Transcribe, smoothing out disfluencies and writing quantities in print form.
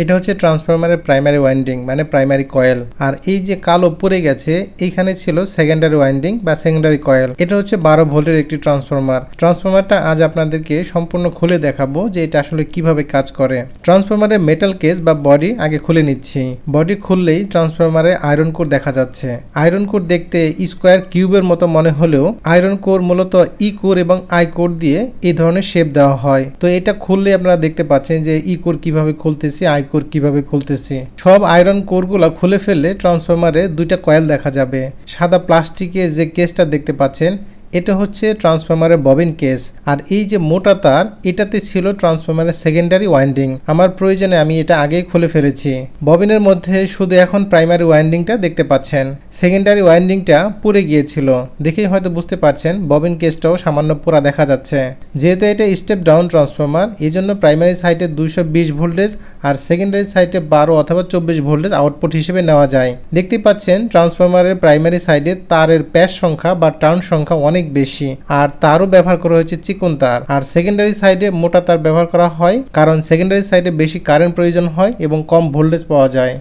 এটা হচ্ছে ট্রান্সফরমারের প্রাইমারি ওয়াইন্ডিং মানে প্রাইমারি কয়েল। আর এই যে কালো পড়ে গেছে এইখানে ছিল সেকেন্ডারি ওয়াইন্ডিং বা সেকেন্ডারি কয়েল। এটা হচ্ছে 12 ভোল্টের একটি ট্রান্সফরমার। ট্রান্সফরমারটা আজ আপনাদেরকে সম্পূর্ণ খুলে দেখাবো যে এটা আসলে কিভাবে কাজ করে। ট্রান্সফরমারের মেটাল কেস বা বডি আগে খুলে নিচ্ছি। বডি খুললেই ট্রান্সফরমারে আয়রন কোর দেখা যাচ্ছে। আয়রন কোর দেখতে স্কোয়ার কিউবের মতো মনে হলেও আয়রন কোর মূলত ই কোর এবং আই কোর দিয়ে এই ধরনের শেপ দেওয়া হয়। তো এটা খুললে আপনারা দেখতে পাচ্ছেন যে ই কোর কিভাবে খুলতেছি, আই কোর কিভাবে খুলতেছি। সব আয়রন কোরগুলো খুলে ফেললে ট্রান্সফরমারে দুইটা কয়েল দেখা যাবে। সাদা প্লাস্টিকের যে কেসটা দেখতে পাচ্ছেন এটা হচ্ছে ট্রান্সফরমারের ববিন কেস। আর এই যে মোটা তার এটাতে ছিল ট্রান্সফরমারের সেকেন্ডারি ওয়াইন্ডিং। আমার প্রয়োজনে আমি এটা আগেই খুলে ফেলেছি। ববিনের মধ্যে শুধু এখন প্রাইমারি ওয়াইন্ডিংটা দেখতে পাচ্ছেন, সেকেন্ডারি ওয়াইন্ডিংটা পুড়ে গিয়েছিল। দেখেই হয়তো বুঝতে পারছেন ববিন কেসটাও সামান্য পোড়া দেখা যাচ্ছে। যেহেতু এটা স্টেপ ডাউন ট্রান্সফরমার এই জন্য প্রাইমারি সাইডে 220 ভোল্টেজ আর সেকেন্ডারি সাইডে 12 অথবা 24 ভোল্টেজ আউটপুট হিসেবে নেওয়া যায়। দেখতে পাচ্ছেন ট্রান্সফরমারের প্রাইমারি সাইডে তারের প্যাচ সংখ্যা বা টার্ন সংখ্যা অনেক বেশি, আর তারও ব্যবহার করা হয়েছে চিকন তার। আর সেকেন্ডারি সাইডে মোটা তার ব্যবহার করা হয় কারণ সেকেন্ডারি সাইডে বেশি কারেন্ট প্রয়োজন হয় এবং কম ভোল্টেজ পাওয়া যায়।